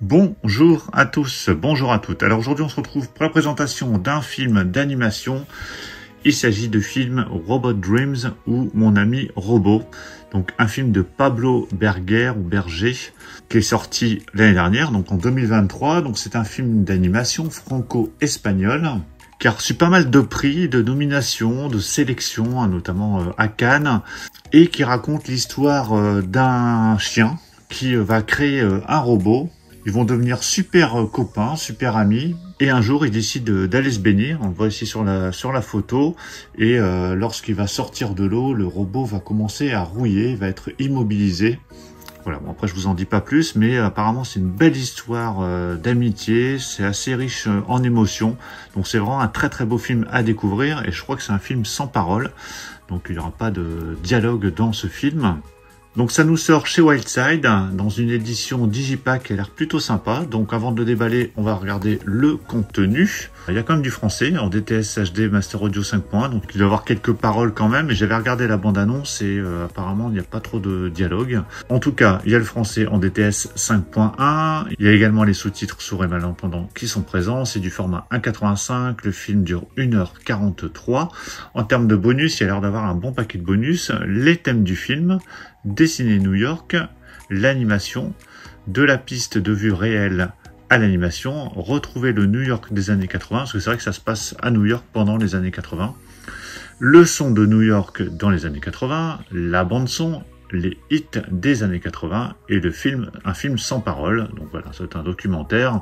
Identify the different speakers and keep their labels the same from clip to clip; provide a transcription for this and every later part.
Speaker 1: Bonjour à tous, bonjour à toutes. Alors aujourd'hui on se retrouve pour la présentation d'un film d'animation. Il s'agit de film Robot Dreams ou Mon ami robot. Donc un film de Pablo Berger qui est sorti l'année dernière, donc en 2023. Donc c'est un film d'animation franco-espagnol qui a reçu pas mal de prix, de nominations, de sélections, notamment à Cannes, et qui raconte l'histoire d'un chien qui va créer un robot. Ils vont devenir super copains, super amis. Et un jour, ils décident d'aller se baigner. On le voit ici sur la photo. Et lorsqu'il va sortir de l'eau, le robot va commencer à rouiller, il va être immobilisé. Voilà, bon, après je vous en dis pas plus, mais apparemment c'est une belle histoire d'amitié, c'est assez riche en émotions. Donc c'est vraiment un très très beau film à découvrir. Et je crois que c'est un film sans parole. Donc il n'y aura pas de dialogue dans ce film. Donc ça nous sort chez Wildside, dans une édition Digipack qui a l'air plutôt sympa. Donc avant de le déballer, on va regarder le contenu. Il y a quand même du français, en DTS HD Master Audio 5.1, donc il doit y avoir quelques paroles quand même. Et j'avais regardé la bande-annonce et apparemment il n'y a pas trop de dialogue. En tout cas, il y a le français en DTS 5.1. Il y a également les sous-titres sourds et malentendants qui sont présents. C'est du format 1.85, le film dure 1h43. En termes de bonus, il y a l'air d'avoir un bon paquet de bonus. Les thèmes du film, dessiner New York, l'animation, de la piste de vue réelle à l'animation, retrouver le New York des années 80, parce que c'est vrai que ça se passe à New York pendant les années 80, le son de New York dans les années 80, la bande son, les hits des années 80 et le film, un film sans parole. Donc voilà, c'est un documentaire.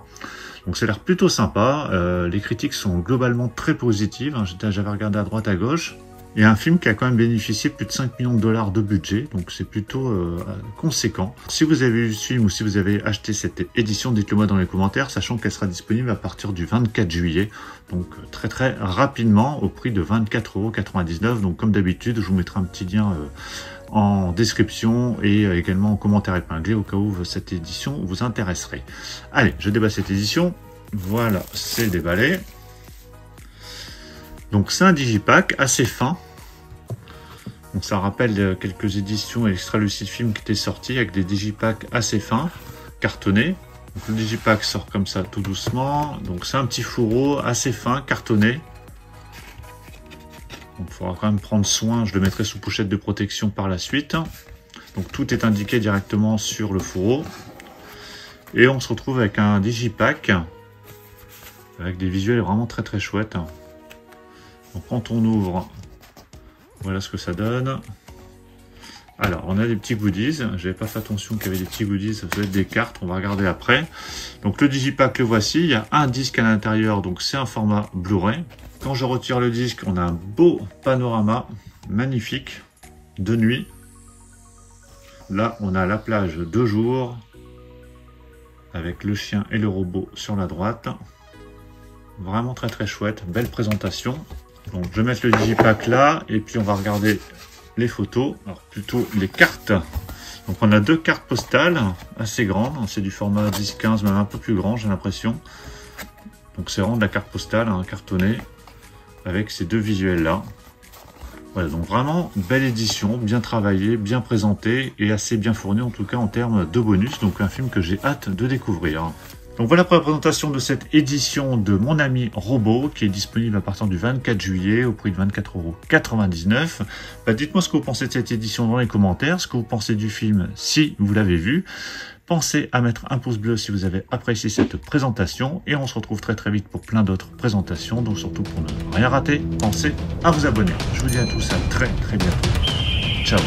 Speaker 1: Donc ça a l'air plutôt sympa. Les critiques sont globalement très positives. J'avais regardé à droite à gauche. Il y a un film qui a quand même bénéficié plus de 5 millions de dollars de budget, donc c'est plutôt conséquent. Si vous avez vu ce film ou si vous avez acheté cette édition, dites-le moi dans les commentaires, sachant qu'elle sera disponible à partir du 24 juillet, donc très très rapidement, au prix de 24,99 €. Donc comme d'habitude, je vous mettrai un petit lien en description et également en commentaire épinglé au cas où cette édition vous intéresserait. Allez, je déballe cette édition. Voilà, c'est déballé. Donc c'est un digipack assez fin. Donc ça rappelle quelques éditions et extra lucide film qui étaient sortis avec des digipacks assez fins, cartonnés. Donc le digipack sort comme ça tout doucement. Donc c'est un petit fourreau assez fin, cartonné. Donc il faudra quand même prendre soin, je le mettrai sous pochette de protection par la suite. Donc tout est indiqué directement sur le fourreau. Et on se retrouve avec un digipack avec des visuels vraiment très très chouettes. Donc quand on ouvre, voilà ce que ça donne. Alors on a des petits goodies, j'avais pas fait attention qu'il y avait des petits goodies, ça doit être des cartes, on va regarder après. Donc le digipack le voici, il y a un disque à l'intérieur, donc c'est un format Blu-ray. Quand je retire le disque, on a un beau panorama, magnifique, de nuit. Là on a la plage de jour, avec le chien et le robot sur la droite. Vraiment très très chouette, belle présentation. Donc je vais mettre le digipack là et puis on va regarder les photos, alors plutôt les cartes. Donc on a deux cartes postales assez grandes, c'est du format 10-15, même un peu plus grand j'ai l'impression. Donc c'est vraiment de la carte postale, cartonnée, avec ces deux visuels là. Voilà, donc vraiment belle édition, bien travaillée, bien présentée et assez bien fournie en tout cas en termes de bonus. Donc un film que j'ai hâte de découvrir. Donc voilà pour la présentation de cette édition de Mon ami robot qui est disponible à partir du 24 juillet au prix de 24,99 €. Dites-moi ce que vous pensez de cette édition dans les commentaires, ce que vous pensez du film si vous l'avez vu. Pensez à mettre un pouce bleu si vous avez apprécié cette présentation et on se retrouve très très vite pour plein d'autres présentations. Donc surtout pour ne rien rater, pensez à vous abonner. Je vous dis à tous à très très bientôt. Ciao.